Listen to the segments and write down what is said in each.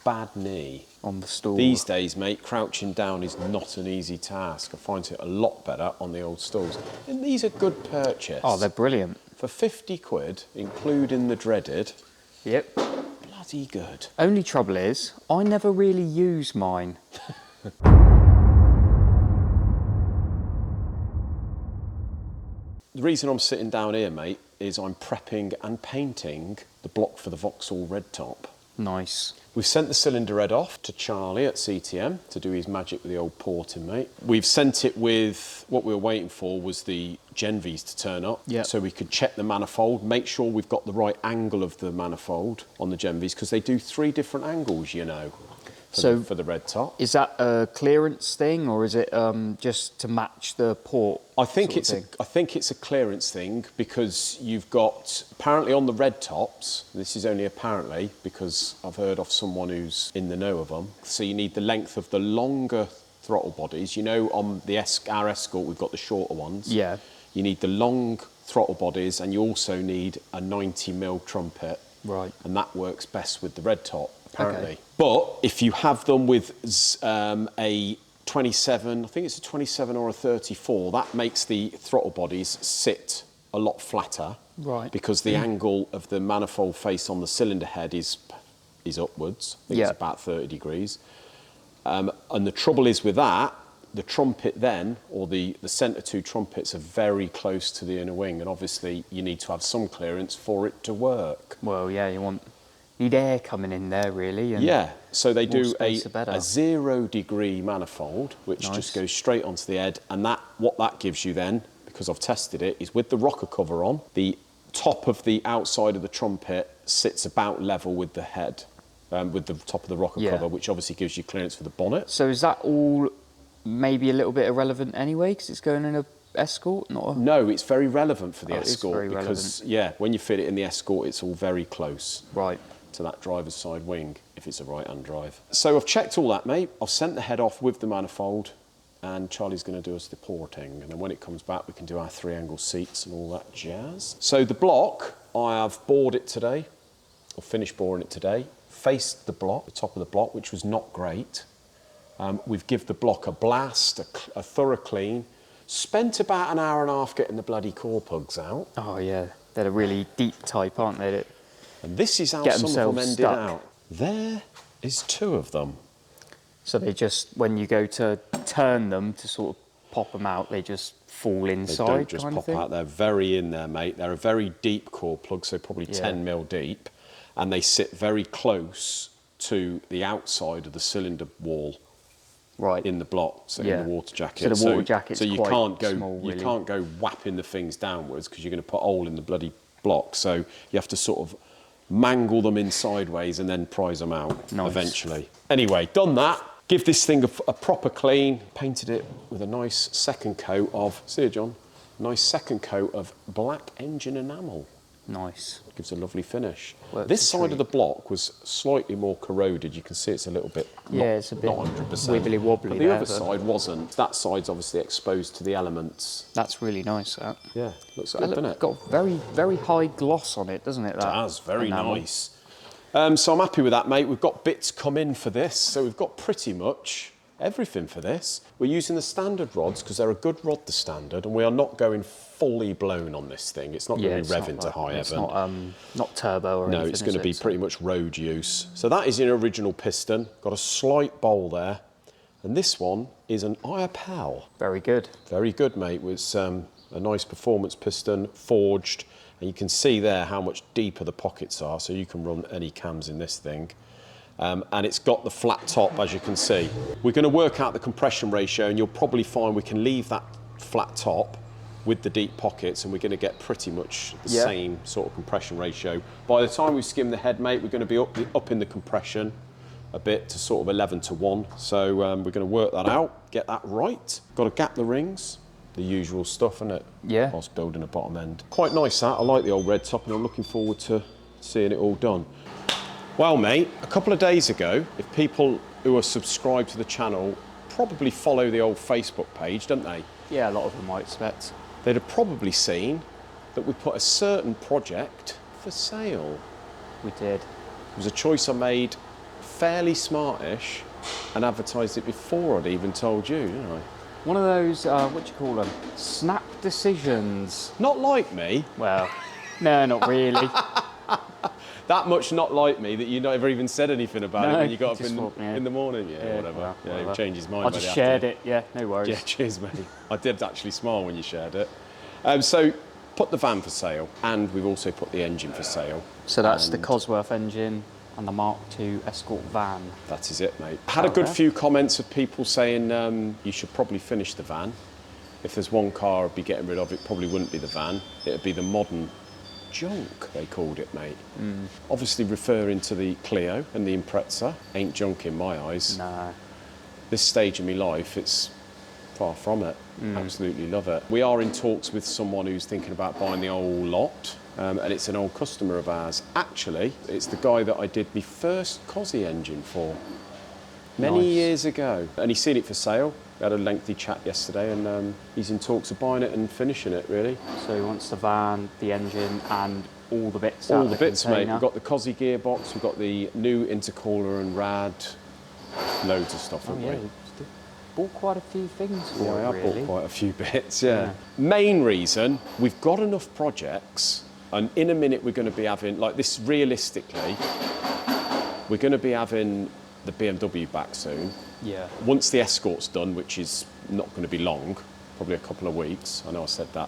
bad knee. On the stool. These days, mate, crouching down is not an easy task. I find it a lot better on the old stools. And these are good purchase. Oh, they're brilliant. For 50 quid, including the dreaded. Yep. Bloody good. Only trouble is, I never really use mine. The reason I'm sitting down here, mate, is I'm prepping and painting the block for the Vauxhall Red Top. Nice. We've sent the cylinder head off to Charlie at CTM to do his magic with the old porting, mate. We've sent it with, what we were waiting for was the Genvies to turn up. Yep. So we could check the manifold, make sure we've got the right angle of the manifold on the Genvies, because they do 3 different angles, you know, for the Red Top. Is that a clearance thing, or is it just to match the port? I think it's a clearance thing, because you've got, apparently on the Red Tops, this is only apparently because I've heard of someone who's in the know of them, so you need the length of the longer throttle bodies. You know, on our Escort we've got the shorter ones. Yeah. You need the long throttle bodies, and you also need a 90mm trumpet. Right. And that works best with the Red Top, apparently. Okay. But if you have them with a 27, I think it's a 27 or a 34, that makes the throttle bodies sit a lot flatter. Right. Because the angle of the manifold face on the cylinder head is upwards. I think it's about 30 degrees. And the trouble is with that, the trumpet then, or the centre 2 trumpets, are very close to the inner wing, and obviously you need to have some clearance for it to work. Well, yeah, you need air coming in there, really. And yeah, so they do a 0 degree manifold, which just goes straight onto the head, and what that gives you then, because I've tested it, is with the rocker cover on, the top of the outside of the trumpet sits about level with the head, with the top of the rocker cover, which obviously gives you clearance for the bonnet. So is that all maybe a little bit irrelevant anyway, because it's going in a Escort? No, it's very relevant for the Escort, because when you fit it in the Escort, it's all very close. Right. To that driver's side wing, if it's a right-hand drive. So I've checked all that, mate. I've sent the head off with the manifold, and Charlie's going to do us the porting, and then when it comes back we can do our 3-angle seats and all that jazz. So the block, I have bored it today, or finished boring it today, faced the block, the top of the block, which was not great. We've given the block a blast, a thorough clean, spent about an hour and a half getting the bloody core plugs out. Oh yeah, they're a really deep type, aren't they? And this is how some of them ended out. There is 2 of them. So they just, when you go to turn them to sort of pop them out, they just fall inside. They don't just pop out, they're very in there, mate. They're a very deep core plug, so probably 10mm deep, and they sit very close to the outside of the cylinder wall. Right. In the block, so in the water jacket. So the water jacket's you quite can't go, small, really. You can't go whapping the things downwards, because you're going to put a hole in the bloody block. So you have to sort of mangle them in sideways and then prise them out eventually. Anyway, done that. Give this thing a proper clean. Painted it with a nice second coat of, see you, John, nice second coat of black engine enamel. Nice. Gives a lovely finish. This side of the block was slightly more corroded. You can see it's a little bit, it's a bit not 100%. wibbly wobbly. But the other side wasn't. That side's obviously exposed to the elements. That's really nice, that. Yeah, looks good, doesn't it? Got very, very high gloss on it, doesn't it? It has, very nice. So I'm happy with that, mate. We've got bits come in for this, so we've got pretty much everything for this. We're using the standard rods because they're a good rod, the standard, and we are not going fully blown on this thing. It's not going to be revving to high heaven. It's not turbo or anything. No, it's going to be pretty much road use. So that is an original piston, got a slight bowl there, and this one is an IAPAL. Very good. Very good, mate. With a nice performance piston, forged, and you can see there how much deeper the pockets are, so you can run any cams in this thing. And it's got the flat top, as you can see. We're going to work out the compression ratio, and you'll probably find we can leave that flat top with the deep pockets, and we're going to get pretty much the same sort of compression ratio. By the time we skim the head, mate, we're going to be up in the compression a bit to sort of 11:1. So we're going to work that out, get that right. Got to gap the rings, the usual stuff, isn't it? Yeah. Whilst building a bottom end. Quite nice, that. I like the old red top, and I'm looking forward to seeing it all done. Well, mate, a couple of days ago, if people who are subscribed to the channel probably follow the old Facebook page, don't they? Yeah, a lot of them I expect. They'd have probably seen that we put a certain project for sale. We did. It was a choice I made fairly smartish and advertised it before I'd even told you, didn't I? One of those, what do you call them? Snap decisions. Not like me. Well, no, not really. That much not like me that you never even said anything about it when you got up just in the morning. Yeah, whatever. Well, yeah, whatever. he changed his mind. I just shared it. Yeah, no worries. Yeah, cheers, mate. I did actually smile when you shared it. So, put the van for sale, and we've also put the engine for sale. So that's the Cosworth engine and the Mark II Escort van. That is it, mate. Had a good few comments of people saying you should probably finish the van. If there's one car I'd be getting rid of, it probably wouldn't be the van. It'd be the modern junk, they called it, mate. Obviously referring to the Clio and the Impreza. Ain't junk in my eyes. No. This stage of my life, it's far from it. Absolutely love it. We are in talks with someone who's thinking about buying the whole lot. And it's an old customer of ours. Actually, it's the guy that I did my first Cosy engine for many years ago. And he's seen it for sale. We had a lengthy chat yesterday, and he's in talks of buying it and finishing it, really. So he wants the van, the engine, and all the bits All out the of bits, container. mate. We've got the Cosy gearbox, we've got the new intercooler and rad. Loads of stuff, haven't we? You bought quite a few things for Yeah, I it, have really. bought quite a few bits, yeah. Main reason, we've got enough projects, and in a minute we're going to be having, like this realistically, we're going to be having the BMW back soon. Yeah. Once the Escort's done, which is not going to be long, probably a couple of weeks. I know I said that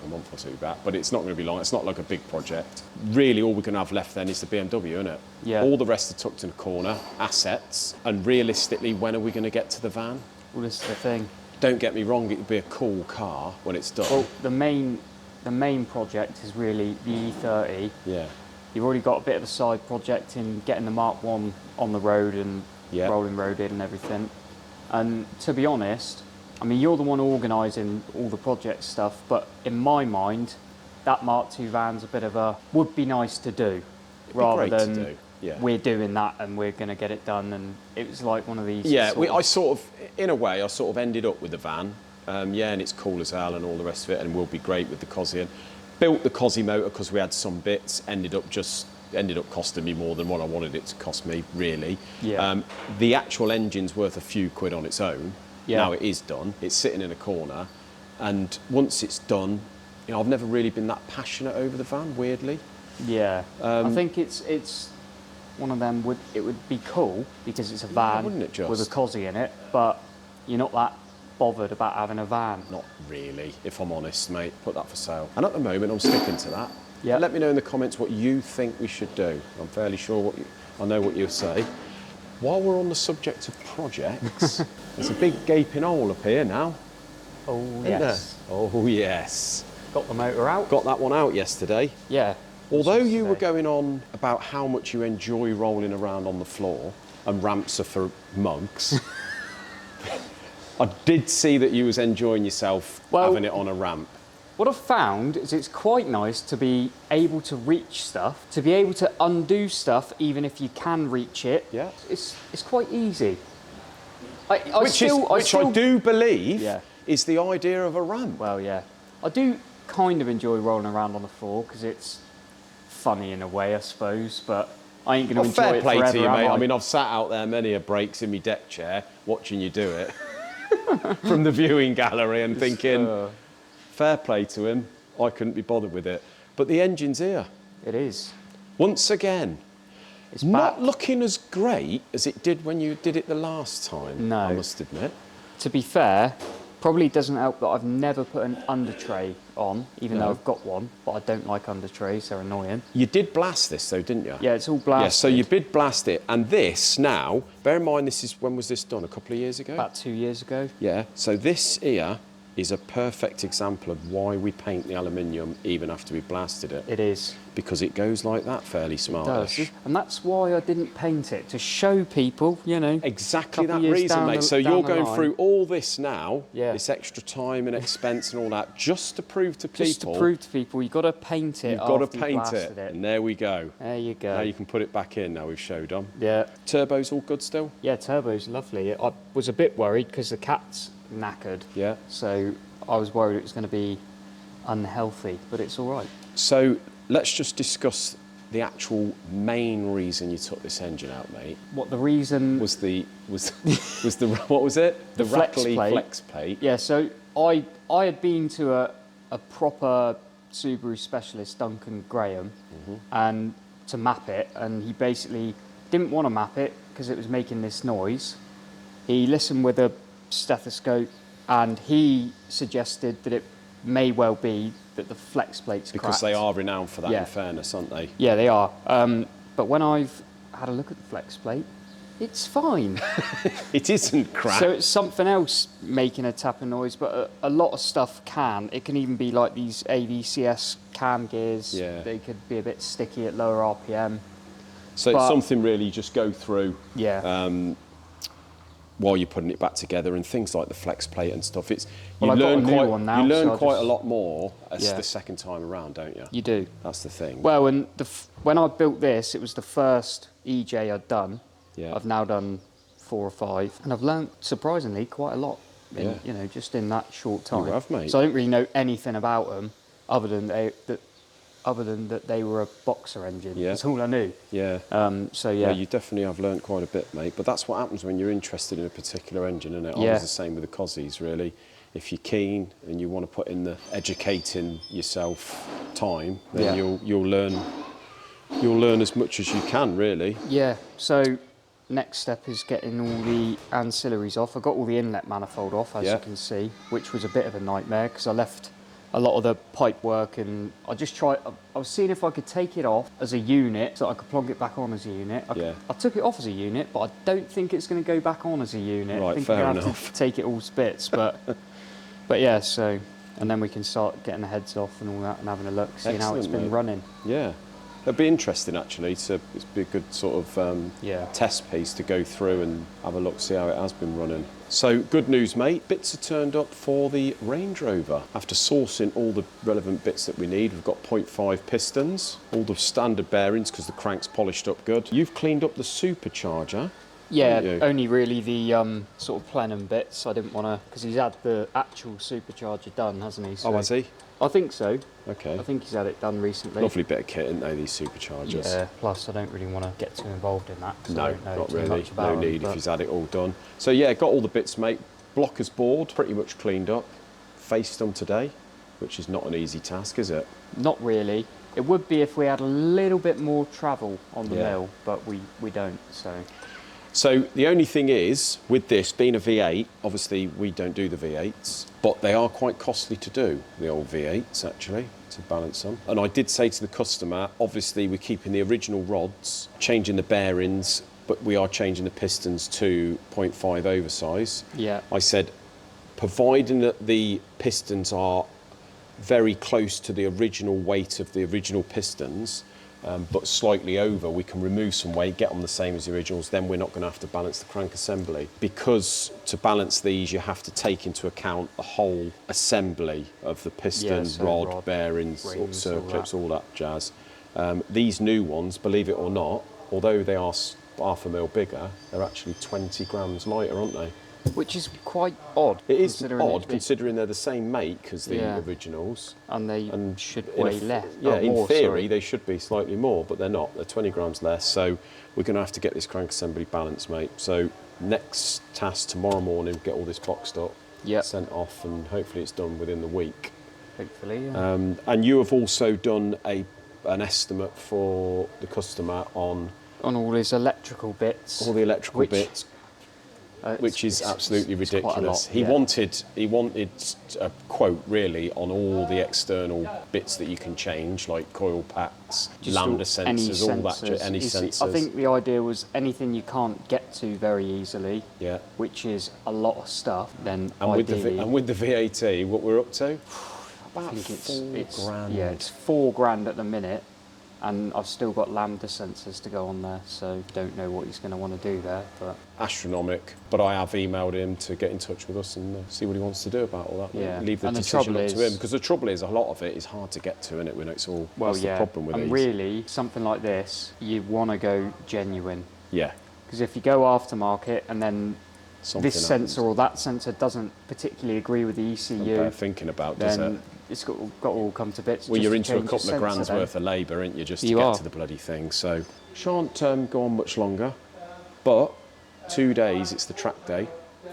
a month or two back, but it's not going to be long. It's not like a big project. Really, all we're going to have left then is the BMW, isn't it? Yeah. All the rest are tucked in a corner, assets. And realistically, when are we going to get to the van? Well, this is the thing. Don't get me wrong, it would be a cool car when it's done. Well, the main project is really the E30. Yeah. You've already got a bit of a side project in getting the Mark 1 on the road and rolling roaded and everything. And to be honest, I mean, you're the one organising all the project stuff, but in my mind, that Mark II van's a bit of a would be nice to do, rather great to than do, yeah. we're doing that and we're going to get it done. And it was like one of these. Yeah, I sort of, in a way, I sort of ended up with the van. Yeah, and it's cool as hell and all the rest of it, and will be great with the Cosy. Built the Cosy motor because we had some bits. Ended up costing me more than what I wanted it to cost me, really. Yeah. The actual engine's worth a few quid on its own. Yeah. Now it is done. It's sitting in a corner, and once it's done, you know, I've never really been that passionate over the van. Weirdly. Yeah. I think it's one of them. It would be cool because it's a van wouldn't it just? with a Cosy in it, but you're not that bothered about having a van. Not really, if I'm honest, mate. Put that for sale. And at the moment, I'm sticking to that. Yeah. Let me know in the comments what you think we should do. I'm fairly sure I know what you'll say. While we're on the subject of projects, there's a big gaping hole up here now. Oh Isn't yes. there? Oh yes. Got the motor out. Got that one out yesterday. Yeah. Although you were going on about how much you enjoy rolling around on the floor and ramps are for mugs, I did see that you was enjoying yourself having it on a ramp. What I've found is it's quite nice to be able to reach stuff, to be able to undo stuff even if you can reach it. Yeah. It's quite easy. I do believe Yeah. is the idea of a ramp. Well, yeah. I do kind of enjoy rolling around on the floor because it's funny in a way, I suppose, but I ain't going to enjoy Fair it play forever, to you, am mate. I? I mean, I've sat out there many a breaks in my deck chair watching you do it from the viewing gallery and thinking, fair play to him. I couldn't be bothered with it. But the engine's here. It is. Once again. It's Not back. looking as great as it did when you did it the last time, No. I must admit. To be fair, probably doesn't help that I've never put an under tray on, even though I've got one, but I don't like under trays, they're annoying. You did blast this though, didn't you? Yeah, it's all blasted. Yeah, so you did blast it. And this now, bear in mind when was this done? A couple of years ago? About 2 years ago. Yeah, so this here is a perfect example of why we paint the aluminium even after we blasted it. It is. Because it goes like that, fairly It smartish. does. And that's why I didn't paint it, to show people, you know. Exactly couple that years reason, down mate. the- So down you're the going line. through all this now, Yeah. this extra time and expense and all that, just to prove to people. Just to prove to people, you've got to paint it You've got to after you paint blasted it. And there we go. There you go. Now you can put it back in now we've showed them. Yeah. Turbo's all good still? Yeah, turbo's lovely. I was a bit worried because the cat's knackered. Yeah. So I was worried it was going to be unhealthy, but it's all right. So let's just discuss the actual main reason you took this engine out, mate? What the reason Was the what was it? The rattly flex plate. Yeah, so I had been to a proper Subaru specialist, Duncan Graham, and to map it, and he basically didn't want to map it because it was making this noise. He listened with a stethoscope, and he suggested that it may well be that the flex plate's Because cracked. they are renowned for that, Yeah. in fairness, aren't they? Yeah, they are. But when I've had a look at the flex plate, it's fine. It isn't cracked. So it's something else making a tapping noise, but a lot of stuff can. It can even be like these AVCS cam gears. Yeah. They could be a bit sticky at lower RPM. So it's something really you just go through Yeah. while you're putting it back together, and things like the flex plate and stuff. It's you Well, I've got learn a new quite one now, you learn so I'll quite a just- lot more as Yeah. the second time around, don't you? You do. That's the thing. Well, and when I built this, it was the first EJ I'd done. Yeah. I've now done 4 or 5, and I've learned surprisingly quite a lot. Yeah. Just in that short time. have, mate. So I didn't really know anything about them, other than that they were a boxer engine. Yeah. That's all I knew. Yeah. So yeah. No, you definitely have learnt quite a bit, mate. But that's what happens when you're interested in a particular engine, isn't it? I Yeah. was the same with the Cozzies, really. If you're keen and you want to put in the educating yourself time, then Yeah. you'll learn as much as you can, really. Yeah, so next step is getting all the ancillaries off. I got all the inlet manifold off, as Yeah. you can see, which was a bit of a nightmare because I left a lot of the pipe work, and I was seeing if I could take it off as a unit so I could plug it back on as a unit. I took it off as a unit, but I don't think it's going to go back on as a unit. Right, I think fair I'm going to enough. have to take it all to bits, but yeah, so, and then we can start getting the heads off and all that and having a look, seeing how it's Excellent, been mate. running. Yeah. It'd be interesting, actually. It's be a good sort of Yeah. test piece to go through and have a look, see how it has been running. So, good news, mate. Bits are turned up for the Range Rover. After sourcing all the relevant bits that we need, we've got 0.5 pistons, all the standard bearings because the crank's polished up good. You've cleaned up the supercharger. Yeah, haven't you? only really the sort of plenum bits. I didn't want to, because he's had the actual supercharger done, hasn't he? So Oh, has he? I think so. Okay. I think he's had it done recently. Lovely bit of kit, aren't they, these superchargers? Yeah, plus I don't really want to get too involved in that. 'cause I No, don't know not too really. much about No them, need if but he's had it all done. So yeah, got all the bits, mate. Blockers board, pretty much cleaned up. Face done today, which is not an easy task, is it? Not really. It would be if we had a little bit more travel on the Yeah. mill, but we don't, so... So the only thing is, with this being a V8, obviously we don't do the V8s, but they are quite costly to do, the old V8s actually, to balance them. And I did say to the customer, obviously we're keeping the original rods, changing the bearings, but we are changing the pistons to 0.5 oversize. Yeah. I said, providing that the pistons are very close to the original weight of the original pistons, but slightly over, we can remove some weight, get them the same as the originals, then we're not going to have to balance the crank assembly. Because to balance these, you have to take into account the whole assembly of the piston, so rod, bearings, rings, circlips, all that jazz. These new ones, believe it or not, although they are half a mil bigger, they're actually 20 grams lighter, aren't they? Which is quite odd. It is considering odd, it's considering they're the same make as the Yeah. originals. And they And should in a weigh f- less. Yeah, in more, theory sorry. they should be slightly more, but they're not. They're 20 grams less. So we're going to have to get this crank assembly balanced, mate. So next task tomorrow morning, get all this boxed up, Yep. sent off, and hopefully it's done within the week. Hopefully, yeah. And you have also done an estimate for the customer on On all his electrical bits. all the electrical which, bits, which is absolutely it's quite a ridiculous. lot, He yeah. wanted a quote really on all the external bits that you can change, like coil packs, Just lambda any sensors, all that, sensors. any You see, sensors. I think the idea was anything you can't get to very easily, Yeah. which is a lot of stuff, then And with ideally... the VAT, what we're up to? I About think it's £4,000. Yeah, it's £4,000 at the minute, and I've still got lambda sensors to go on there, so don't know what he's going to want to do there. But Astronomic. But I have emailed him to get in touch with us and see what he wants to do about all that. Yeah. Leave the And the decision trouble up to is- him, because the trouble is a lot of it is hard to get to, isn't it? When it's all well, that's yeah, the problem with and these. really something like this, you want to go genuine, Yeah. because if you go aftermarket and then this sensor or that sensor doesn't particularly agree with the ECU, better thinking about, does it? It's got to all come to bits. Well, you're into a couple of grand's worth of labour, aren't you, just to get to the bloody thing. So, shan't go on much longer, but 2 days, it's the track day.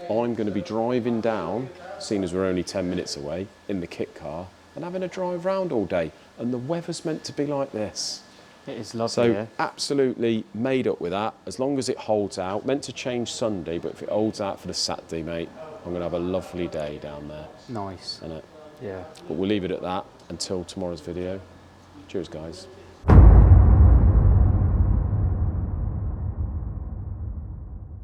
I'm going to be driving down, seeing as we're only 10 minutes away, in the kit car, and having a drive round all day. And the weather's meant to be like this. It is lovely. So absolutely made up with that, as long as it holds out. Meant to change Sunday, but if it holds out for the Saturday, mate, I'm going to have a lovely day down there. Nice. Innit? Yeah. But we'll leave it at that until tomorrow's video. Cheers, guys.